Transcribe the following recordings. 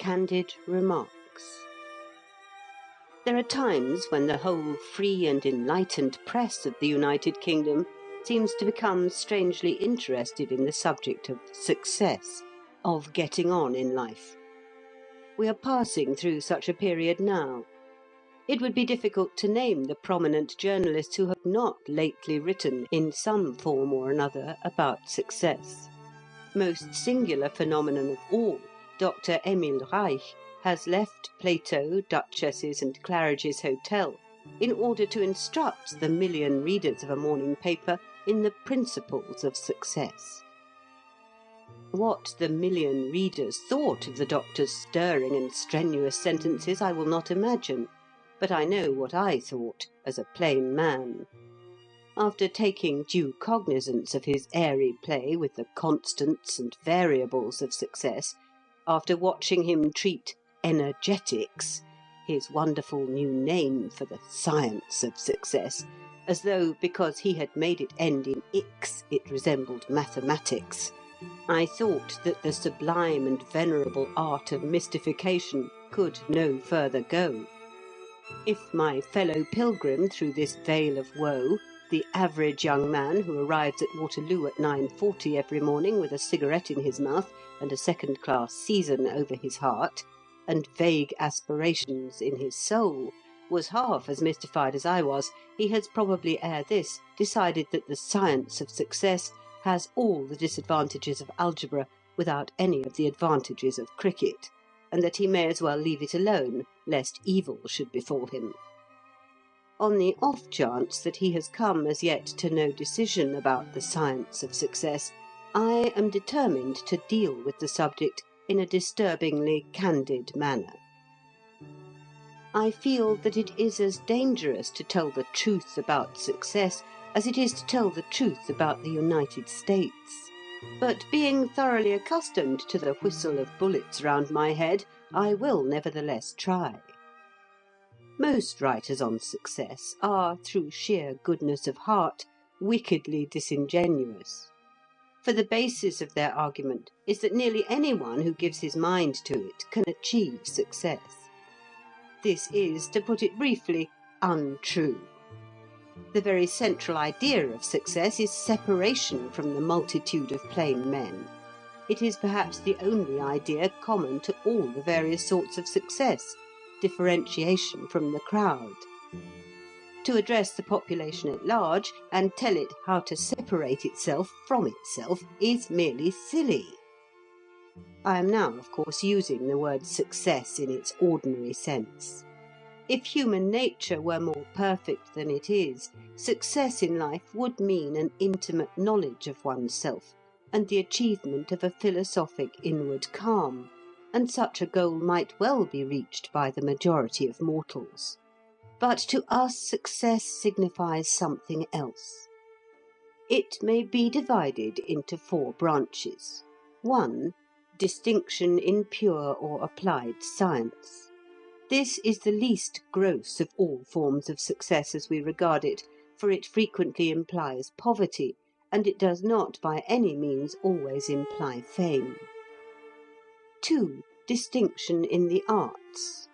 Candid Remarks. There are times when the whole free and enlightened press of the United Kingdom seems to become strangely interested in the subject of success, of getting on in life. We are passing through such a period now. It would be difficult to name the prominent journalists who have not lately written, in some form or another, about success. Most singular phenomenon of all, Dr. Emil Reich has left Plato, Duchesses and Claridge's Hotel in order to instruct the million readers of a morning paper in the principles of success. What the million readers thought of the doctor's stirring and strenuous sentences I will not imagine, but I know what I thought as a plain man. After taking due cognizance of his airy play with the constants and variables of success, after watching him treat energetics, his wonderful new name for the science of success, as though because he had made it end in ix it resembled mathematics, I thought that the sublime and venerable art of mystification could no further go. If my fellow pilgrim through this vale of woe, the average young man who arrives at Waterloo at 9:40 every morning with a cigarette in his mouth and a second-class season over his heart, and vague aspirations in his soul, was half as mystified as I was, he has probably ere this decided that the science of success has all the disadvantages of algebra without any of the advantages of cricket, and that he may as well leave it alone, lest evil should befall him. On the off chance that he has come as yet to no decision about the science of success, I am determined to deal with the subject in a disturbingly candid manner. I feel that it is as dangerous to tell the truth about success as it is to tell the truth about the United States. But being thoroughly accustomed to the whistle of bullets round my head, I will nevertheless try. Most writers on success are, through sheer goodness of heart, wickedly disingenuous. For the basis of their argument is that nearly anyone who gives his mind to it can achieve success. This is, to put it briefly, untrue. The very central idea of success is separation from the multitude of plain men. It is perhaps the only idea common to all the various sorts of success, differentiation from the crowd. To address the population at large and tell it how to separate itself from itself is merely silly. I am now, of course, using the word success in its ordinary sense. If human nature were more perfect than it is, success in life would mean an intimate knowledge of oneself and the achievement of a philosophic inward calm, and such a goal might well be reached by the majority of mortals. But to us success signifies something else. It may be divided into 4 branches. 1. Distinction in pure or applied science. This is the least gross of all forms of success as we regard it, for it frequently implies poverty, and it does not by any means always imply fame. 2. Distinction in the arts.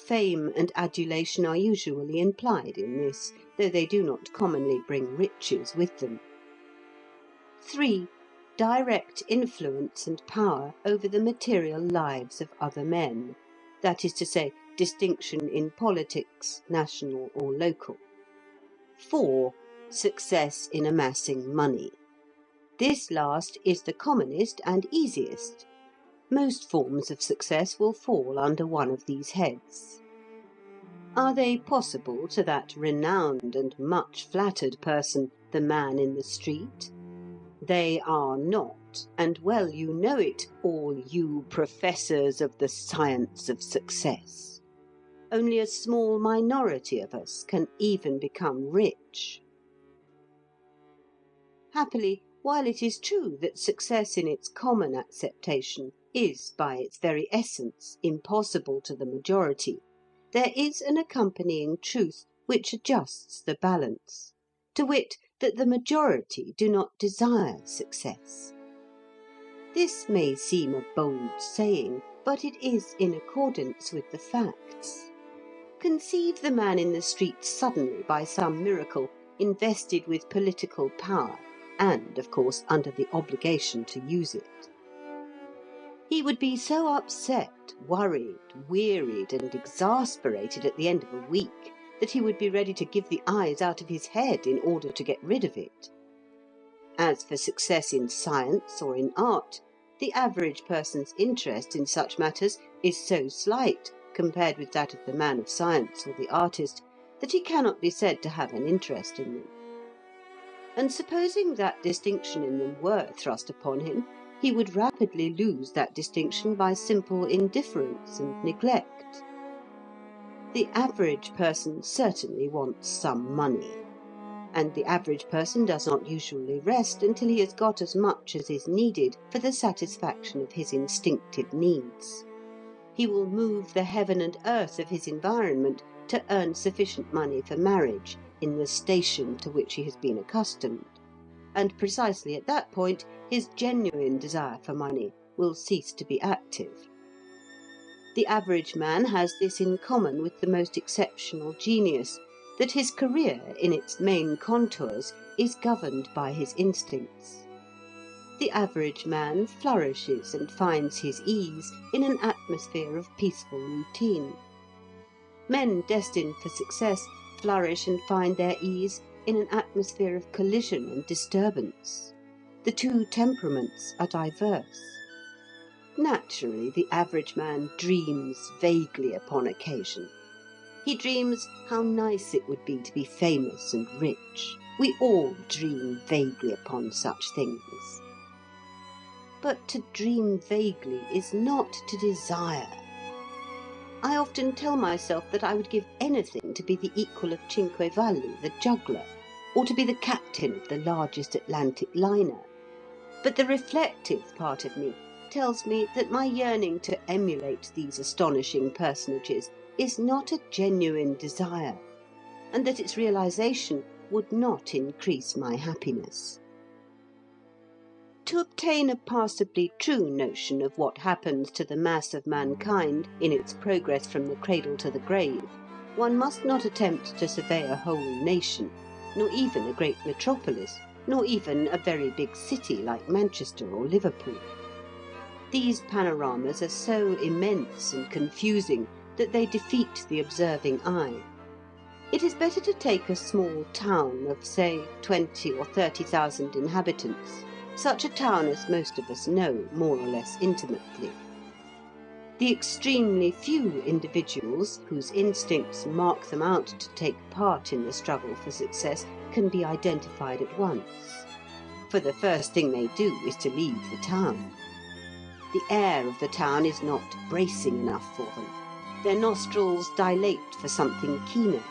Fame and adulation are usually implied in this, though they do not commonly bring riches with them. 3. Direct influence and power over the material lives of other men, that is to say, distinction in politics, national or local. 4. Success in amassing money. This last is the commonest and easiest. Most forms of success will fall under one of these heads. Are they possible to that renowned and much flattered person, the man in the street? They are not, and well you know it, all you professors of the science of success. Only a small minority of us can even become rich. Happily, while it is true that success in its common acceptation is, by its very essence, impossible to the majority, there is an accompanying truth which adjusts the balance, to wit, that the majority do not desire success. This may seem a bold saying, but it is in accordance with the facts. Conceive the man in the street suddenly, by some miracle, invested with political power, and, of course, under the obligation to use it. He would be so upset, worried, wearied, and exasperated at the end of a week that he would be ready to give the eyes out of his head in order to get rid of it. As for success in science or in art, the average person's interest in such matters is so slight compared with that of the man of science or the artist that he cannot be said to have an interest in them. And supposing that distinction in them were thrust upon him, he would rapidly lose that distinction by simple indifference and neglect. The average person certainly wants some money, and the average person does not usually rest until he has got as much as is needed for the satisfaction of his instinctive needs. He will move the heaven and earth of his environment to earn sufficient money for marriage in the station to which he has been accustomed, and precisely at that point his genuine desire for money will cease to be active. The average man has this in common with the most exceptional genius, that his career in its main contours is governed by his instincts. The average man flourishes and finds his ease in an atmosphere of peaceful routine. Men destined for success flourish and find their ease in an atmosphere of collision and disturbance. The two temperaments are diverse. Naturally, the average man dreams vaguely upon occasion. He dreams how nice it would be to be famous and rich. We all dream vaguely upon such things. But to dream vaguely is not to desire. I often tell myself that I would give anything to be the equal of Cinquevalli, the juggler, or to be the captain of the largest Atlantic liner. But the reflective part of me tells me that my yearning to emulate these astonishing personages is not a genuine desire, and that its realization would not increase my happiness. To obtain a passably true notion of what happens to the mass of mankind in its progress from the cradle to the grave, one must not attempt to survey a whole nation, nor even a great metropolis, nor even a very big city like Manchester or Liverpool. These panoramas are so immense and confusing that they defeat the observing eye. It is better to take a small town of, say, 20 or 30,000 inhabitants, such a town as most of us know more or less intimately. The extremely few individuals whose instincts mark them out to take part in the struggle for success can be identified at once, for the first thing they do is to leave the town. The air of the town is not bracing enough for them. Their nostrils dilate for something keener.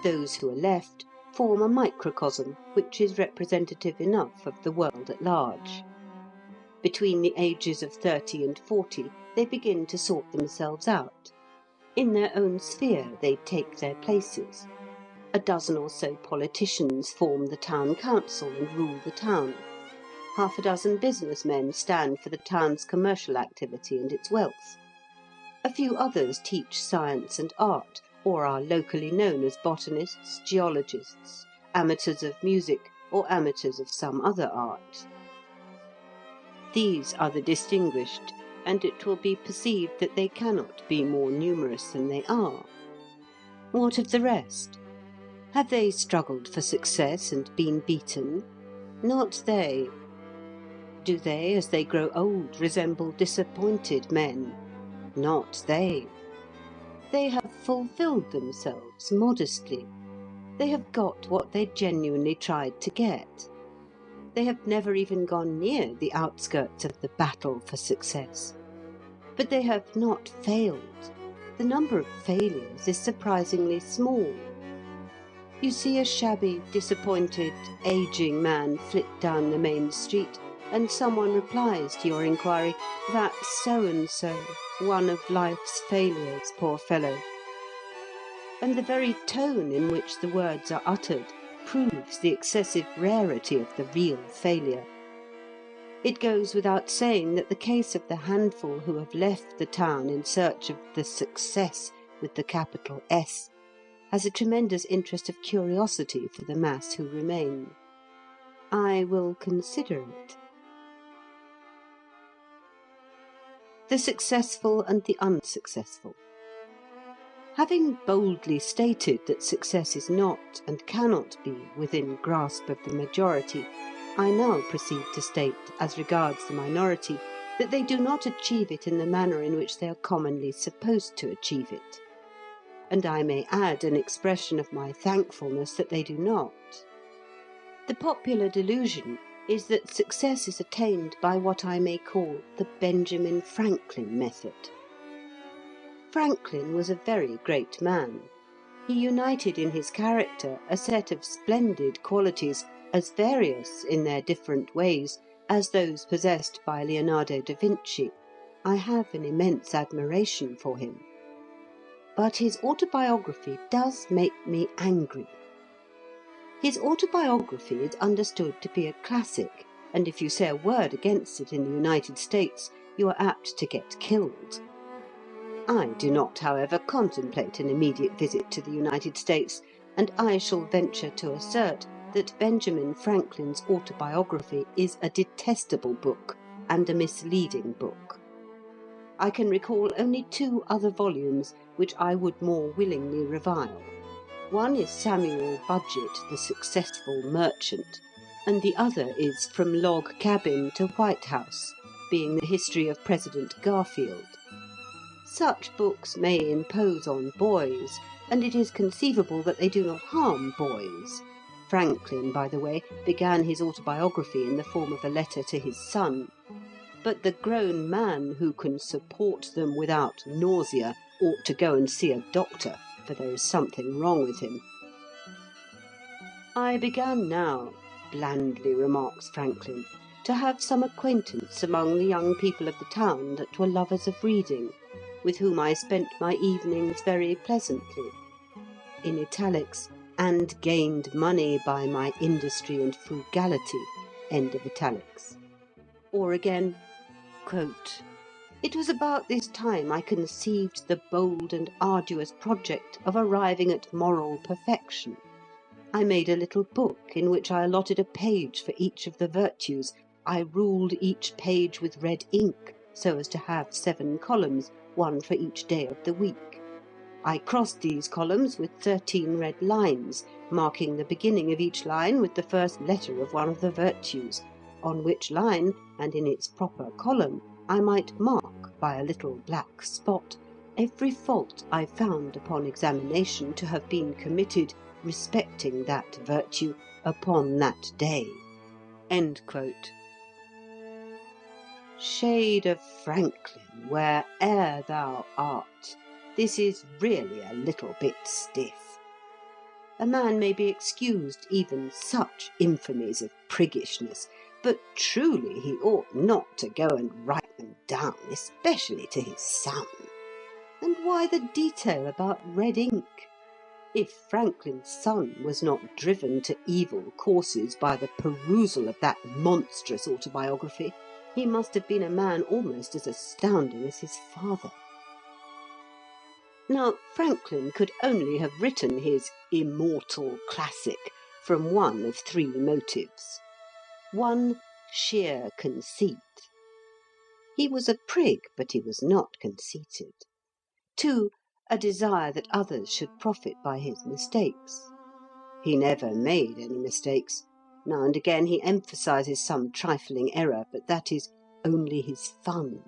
Those who are left form a microcosm which is representative enough of the world at large. Between the ages of 30 and 40, they begin to sort themselves out. In their own sphere, they take their places. A dozen or so politicians form the town council and rule the town. Half a dozen businessmen stand for the town's commercial activity and its wealth. A few others teach science and art, or are locally known as botanists, geologists, amateurs of music, or amateurs of some other art. These are the distinguished, and it will be perceived that they cannot be more numerous than they are. What of the rest? Have they struggled for success and been beaten? Not they. Do they, as they grow old, resemble disappointed men? Not they. They have fulfilled themselves modestly. They have got what they genuinely tried to get. They have never even gone near the outskirts of the battle for success. But they have not failed. The number of failures is surprisingly small. You see a shabby, disappointed, aging man flit down the main street, and someone replies to your inquiry, "That's so-and-so, one of life's failures, poor fellow." And the very tone in which the words are uttered proves the excessive rarity of the real failure. It goes without saying that the case of the handful who have left the town in search of the success with the capital S has a tremendous interest of curiosity for the mass who remain. I will consider it. The successful and the unsuccessful. Having boldly stated that success is not and cannot be within grasp of the majority, I now proceed to state, as regards the minority, that they do not achieve it in the manner in which they are commonly supposed to achieve it. And I may add an expression of my thankfulness that they do not. The popular delusion is that success is attained by what I may call the Benjamin Franklin method. Franklin was a very great man. He united in his character a set of splendid qualities as various in their different ways as those possessed by Leonardo da Vinci. I have an immense admiration for him. But his autobiography does make me angry. His autobiography is understood to be a classic, and if you say a word against it in the United States, you are apt to get killed. I do not, however, contemplate an immediate visit to the United States, and I shall venture to assert that Benjamin Franklin's autobiography is a detestable book and a misleading book. I can recall only 2 other volumes which I would more willingly revile. One is Samuel Budget, the Successful Merchant, and the other is From Log Cabin to White House, being the history of President Garfield. Such books may impose on boys, and it is conceivable that they do not harm boys. Franklin, by the way, began his autobiography in the form of a letter to his son. But the grown man who can support them without nausea ought to go and see a doctor, for there is something wrong with him. I began now, blandly remarks Franklin, to have some acquaintance among the young people of the town that were lovers of reading, with whom I spent my evenings very pleasantly, in italics, and gained money by my industry and frugality, end of italics. Or again, quote, "It was about this time I conceived the bold and arduous project of arriving at moral perfection. I made a little book in which I allotted a page for each of the virtues. I ruled each page with red ink, so as to have 7 columns, 1 for each day of the week. I crossed these columns with 13 red lines, marking the beginning of each line with the first letter of one of the virtues, on which line, and in its proper column, I might mark by a little black spot every fault I found upon examination to have been committed respecting that virtue upon that day." End quote. Shade of Franklin, where'er thou art, this is really a little bit stiff. A man may be excused even such infamies of priggishness, but truly he ought not to go and write them down, especially to his son. And why the detail about red ink? If Franklin's son was not driven to evil courses by the perusal of that monstrous autobiography, he must have been a man almost as astounding as his father. Now, Franklin could only have written his immortal classic from one of 3 motives. 1, sheer conceit. He was a prig, but he was not conceited. 2, a desire that others should profit by his mistakes. He never made any mistakes. Now and again he emphasizes some trifling error, but that is only his fun.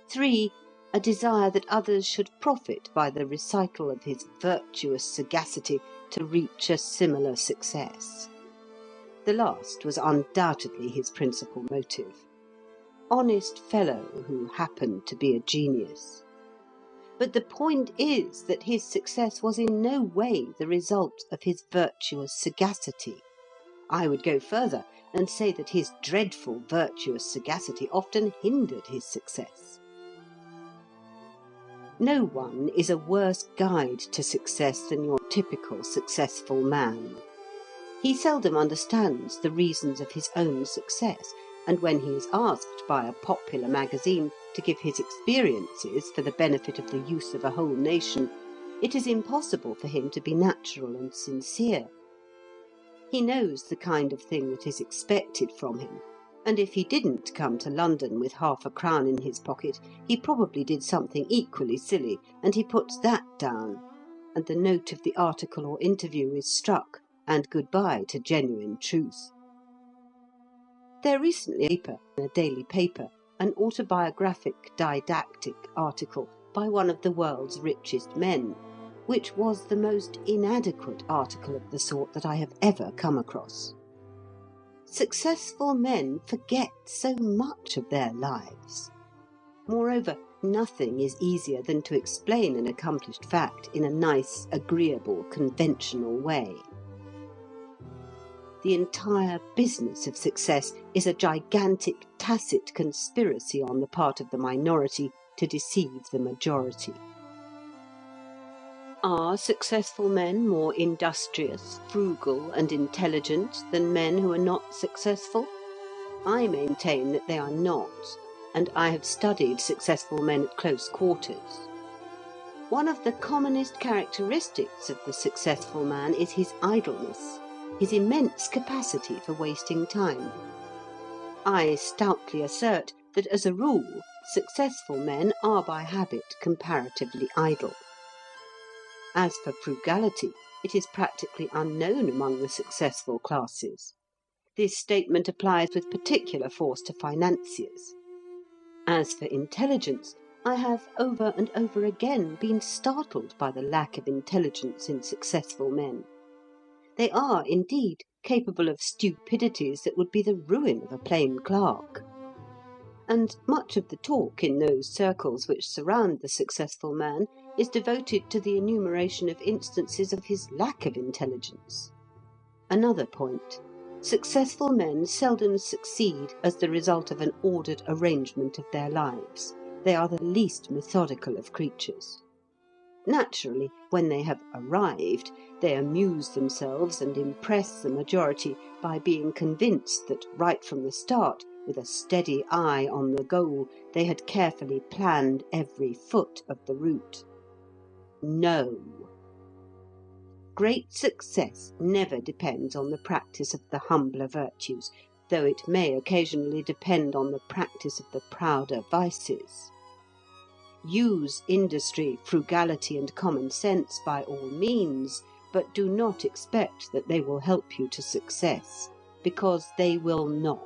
3, a desire that others should profit by the recital of his virtuous sagacity to reach a similar success. The last was undoubtedly his principal motive. Honest fellow who happened to be a genius. But the point is that his success was in no way the result of his virtuous sagacity. I would go further and say that his dreadful virtuous sagacity often hindered his success. No one is a worse guide to success than your typical successful man. He seldom understands the reasons of his own success, and when he is asked by a popular magazine to give his experiences for the benefit of the use of a whole nation, it is impossible for him to be natural and sincere. He knows the kind of thing that is expected from him, and if he didn't come to London with half a crown in his pocket, he probably did something equally silly, and he puts that down, and the note of the article or interview is struck, and goodbye to genuine truth. There recently in a daily paper an autobiographic didactic article by one of the world's richest men, which was the most inadequate article of the sort that I have ever come across. Successful men forget so much of their lives. Moreover, nothing is easier than to explain an accomplished fact in a nice, agreeable, conventional way. The entire business of success is a gigantic tacit conspiracy on the part of the minority to deceive the majority. Are successful men more industrious, frugal, and intelligent than men who are not successful? I maintain that they are not, and I have studied successful men at close quarters. One of the commonest characteristics of the successful man is his idleness, his immense capacity for wasting time. I stoutly assert that, as a rule, successful men are by habit comparatively idle. As for frugality, it is practically unknown among the successful classes. This statement applies with particular force to financiers. As for intelligence, I have over and over again been startled by the lack of intelligence in successful men. They are, indeed, capable of stupidities that would be the ruin of a plain clerk. And much of the talk in those circles which surround the successful man is devoted to the enumeration of instances of his lack of intelligence. Another point: successful men seldom succeed as the result of an ordered arrangement of their lives. They are the least methodical of creatures. Naturally, when they have arrived, they amuse themselves and impress the majority by being convinced that right from the start, with a steady eye on the goal, they had carefully planned every foot of the route. No. Great success never depends on the practice of the humbler virtues, though it may occasionally depend on the practice of the prouder vices. Use industry, frugality, and common sense by all means, but do not expect that they will help you to success, because they will not.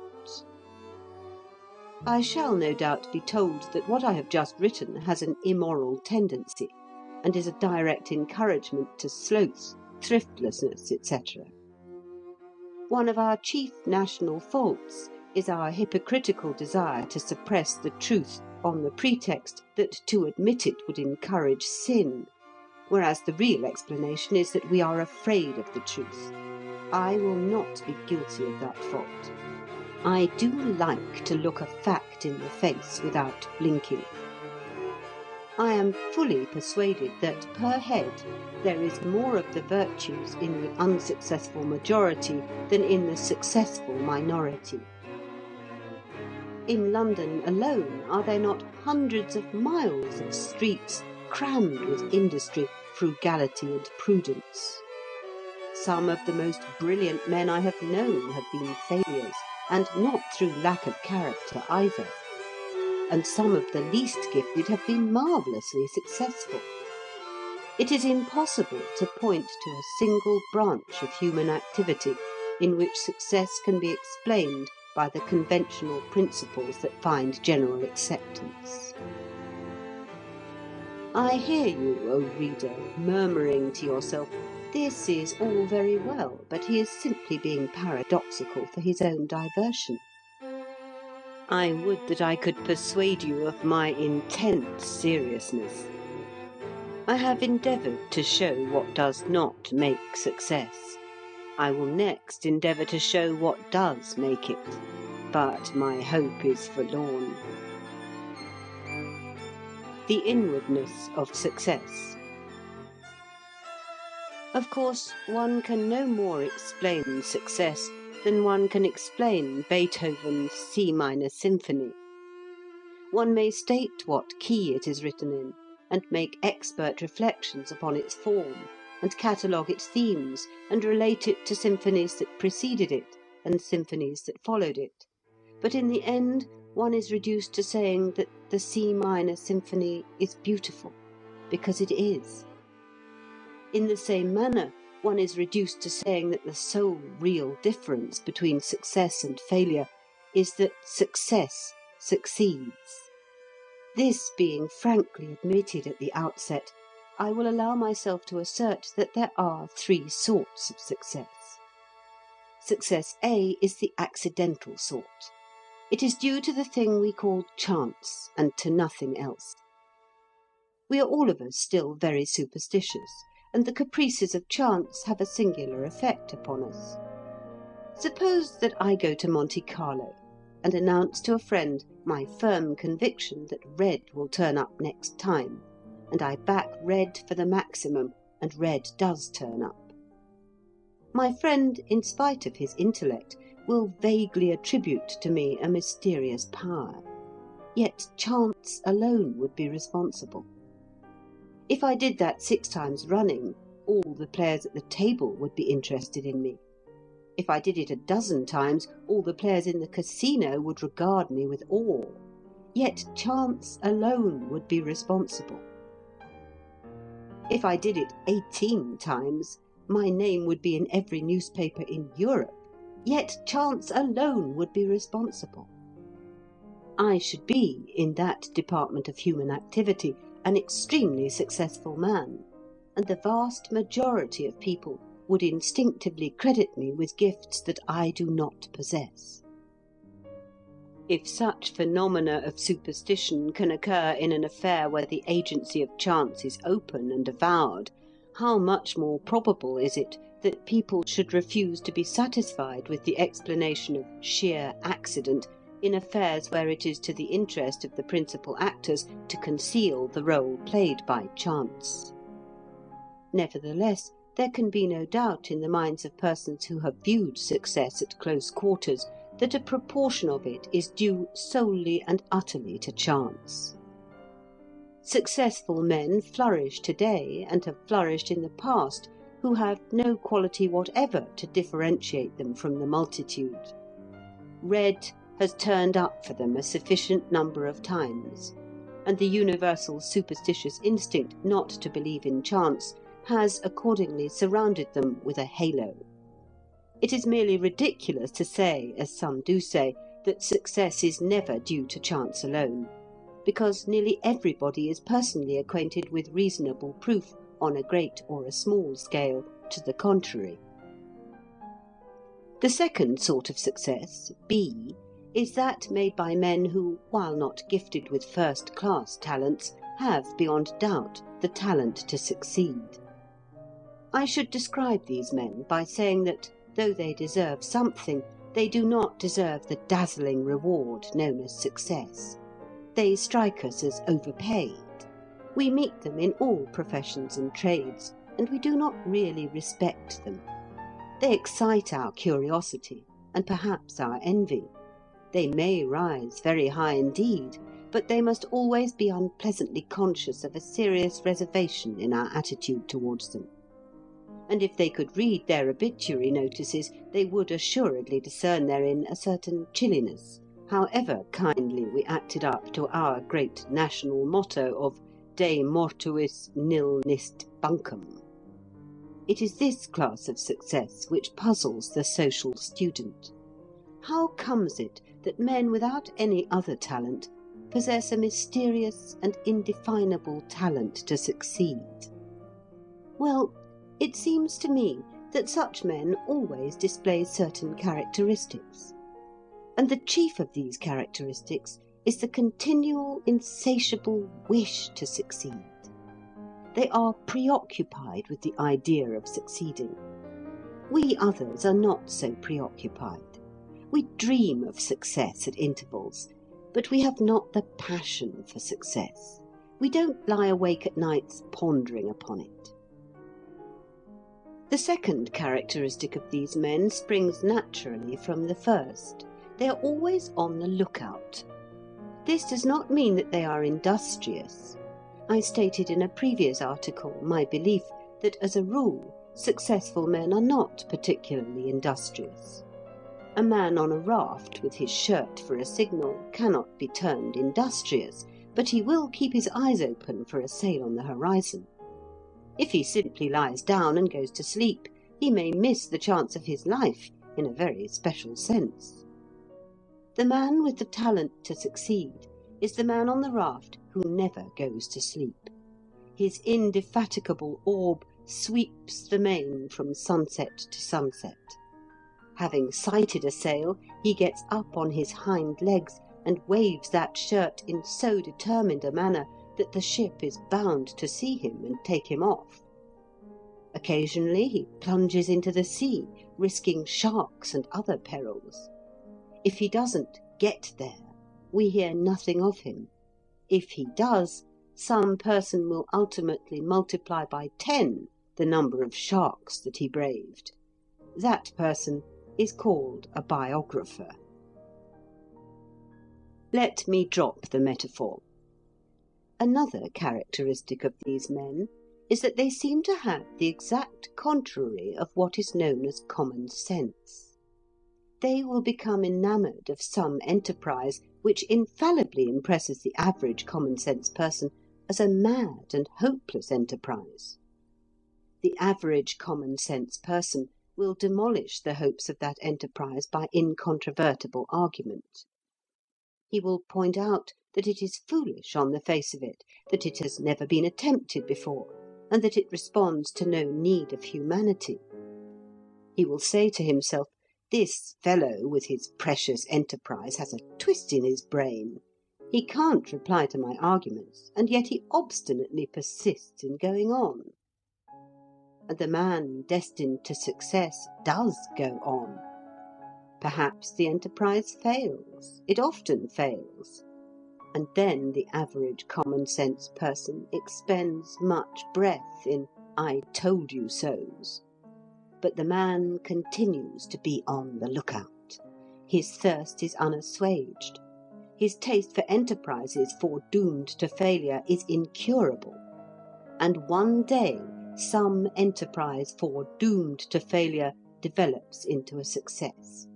I shall no doubt be told that what I have just written has an immoral tendency, and is a direct encouragement to sloth, thriftlessness, etc. One of our chief national faults is our hypocritical desire to suppress the truth on the pretext that to admit it would encourage sin, whereas the real explanation is that we are afraid of the truth. I will not be guilty of that fault. I do like to look a fact in the face without blinking. I am fully persuaded that, per head, there is more of the virtues in the unsuccessful majority than in the successful minority. In London alone are there not hundreds of miles of streets crammed with industry, frugality, and prudence? Some of the most brilliant men I have known have been failures, and not through lack of character either. And some of the least gifted have been marvellously successful. It is impossible to point to a single branch of human activity in which success can be explained by the conventional principles that find general acceptance. I hear you, O reader, murmuring to yourself, "This is all very well, but he is simply being paradoxical for his own diversion." I would that I could persuade you of my intense seriousness. I have endeavoured to show what does not make success. I will next endeavour to show what does make it, but my hope is forlorn. The inwardness of success. Of course, one can no more explain success than one can explain Beethoven's C minor symphony. One may state what key it is written in, and make expert reflections upon its form, and catalogue its themes, and relate it to symphonies that preceded it, and symphonies that followed it. But in the end, one is reduced to saying that the C minor symphony is beautiful, because it is. In the same manner, one is reduced to saying that the sole real difference between success and failure is that success succeeds. This being frankly admitted at the outset, I will allow myself to assert that there are three sorts of success. Success A is the accidental sort. It is due to the thing we call chance, and to nothing else. We are all of us still very superstitious, and the caprices of chance have a singular effect upon us. Suppose that I go to Monte Carlo, and announce to a friend my firm conviction that red will turn up next time, and I back red for the maximum, and red does turn up. My friend, in spite of his intellect, will vaguely attribute to me a mysterious power, yet chance alone would be responsible. If I did that 6 times running, all the players at the table would be interested in me. If I did it a dozen times, all the players in the casino would regard me with awe. Yet chance alone would be responsible. If I did it 18 times, my name would be in every newspaper in Europe. Yet chance alone would be responsible. I should be, in that department of human activity, an extremely successful man, and the vast majority of people would instinctively credit me with gifts that I do not possess. If such phenomena of superstition can occur in an affair where the agency of chance is open and avowed, how much more probable is it that people should refuse to be satisfied with the explanation of sheer accident in affairs where it is to the interest of the principal actors to conceal the role played by chance. Nevertheless, there can be no doubt in the minds of persons who have viewed success at close quarters that a proportion of it is due solely and utterly to chance. Successful men flourish today and have flourished in the past who have no quality whatever to differentiate them from the multitude. Red has turned up for them a sufficient number of times, and the universal superstitious instinct not to believe in chance has accordingly surrounded them with a halo. It is merely ridiculous to say, as some do say, that success is never due to chance alone, because nearly everybody is personally acquainted with reasonable proof on a great or a small scale to the contrary. The second sort of success, B, is that made by men who, while not gifted with first-class talents, have, beyond doubt, the talent to succeed. I should describe these men by saying that, though they deserve something, they do not deserve the dazzling reward known as success. They strike us as overpaid. We meet them in all professions and trades, and we do not really respect them. They excite our curiosity, and perhaps our envy. They may rise very high indeed, but they must always be unpleasantly conscious of a serious reservation in our attitude towards them. And if they could read their obituary notices, they would assuredly discern therein a certain chilliness, however kindly we acted up to our great national motto of De mortuis nil nist bunkum. It is this class of success which puzzles the social student. How comes it that men without any other talent possess a mysterious and indefinable talent to succeed? Well, it seems to me that such men always display certain characteristics, and the chief of these characteristics is the continual, insatiable wish to succeed. They are preoccupied with the idea of succeeding. We others are not so preoccupied. We dream of success at intervals, but we have not the passion for success. We don't lie awake at nights pondering upon it. The second characteristic of these men springs naturally from the first. They are always on the lookout. This does not mean that they are industrious. I stated in a previous article my belief that, as a rule, successful men are not particularly industrious. A man on a raft with his shirt for a signal cannot be termed industrious, but he will keep his eyes open for a sail on the horizon. If he simply lies down and goes to sleep, he may miss the chance of his life in a very special sense. The man with the talent to succeed is the man on the raft who never goes to sleep. His indefatigable orb sweeps the main from sunset to sunset. Having sighted a sail, he gets up on his hind legs and waves that shirt in so determined a manner that the ship is bound to see him and take him off. Occasionally he plunges into the sea, risking sharks and other perils. If he doesn't get there, we hear nothing of him. If he does, some person will ultimately multiply by 10 the number of sharks that he braved. That person is called a biographer. Let me drop the metaphor. Another characteristic of these men is that they seem to have the exact contrary of what is known as common sense. They will become enamoured of some enterprise which infallibly impresses the average common-sense person as a mad and hopeless enterprise. The average common-sense person will demolish the hopes of that enterprise by incontrovertible argument. He will point out that it is foolish on the face of it, that it has never been attempted before, and that it responds to no need of humanity. He will say to himself, "This fellow with his precious enterprise has a twist in his brain. He can't reply to my arguments, and yet he obstinately persists in going on." And the man destined to success does go on. Perhaps the enterprise fails. It often fails. And then the average common-sense person expends much breath in "I told you so's." But the man continues to be on the lookout. His thirst is unassuaged. His taste for enterprises foredoomed to failure is incurable. And one day some enterprise foredoomed to failure develops into a success.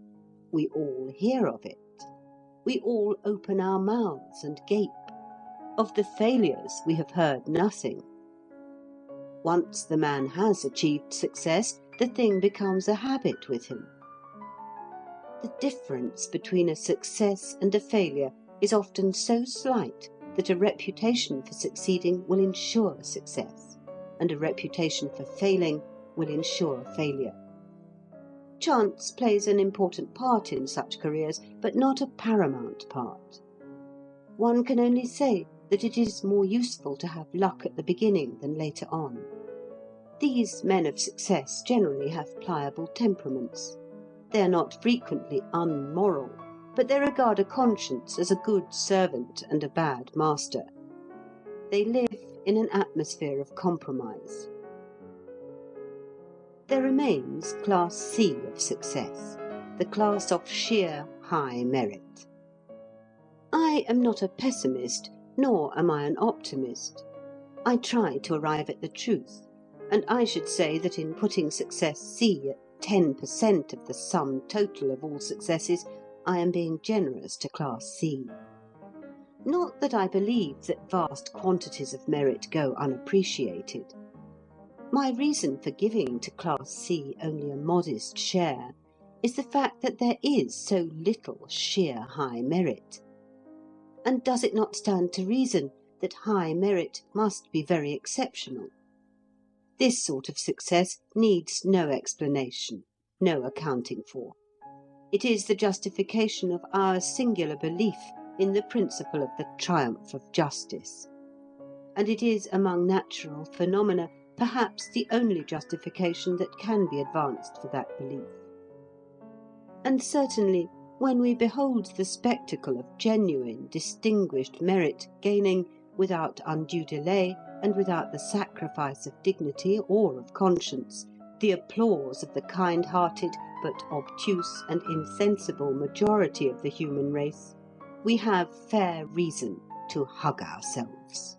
We all hear of it. We all open our mouths and gape. Of the failures we have heard nothing. Once the man has achieved success, the thing becomes a habit with him. The difference between a success and a failure is often so slight that a reputation for succeeding will ensure success, and a reputation for failing will ensure failure. Chance plays an important part in such careers, but not a paramount part. One can only say that it is more useful to have luck at the beginning than later on. These men of success generally have pliable temperaments. They are not frequently unmoral, but they regard a conscience as a good servant and a bad master. They live in an atmosphere of compromise. There remains Class C of success, the class of sheer high merit. I am not a pessimist, nor am I an optimist. I try to arrive at the truth, and I should say that in putting success C at 10% of the sum total of all successes, I am being generous to Class C. Not that I believe that vast quantities of merit go unappreciated. My reason for giving to Class C only a modest share is the fact that there is so little sheer high merit. And does it not stand to reason that high merit must be very exceptional? This sort of success needs no explanation, no accounting for. It is the justification of our singular belief in the principle of the triumph of justice. And it is among natural phenomena perhaps the only justification that can be advanced for that belief. And certainly, when we behold the spectacle of genuine, distinguished merit gaining, without undue delay and without the sacrifice of dignity or of conscience, the applause of the kind-hearted but obtuse and insensible majority of the human race, we have fair reason to hug ourselves.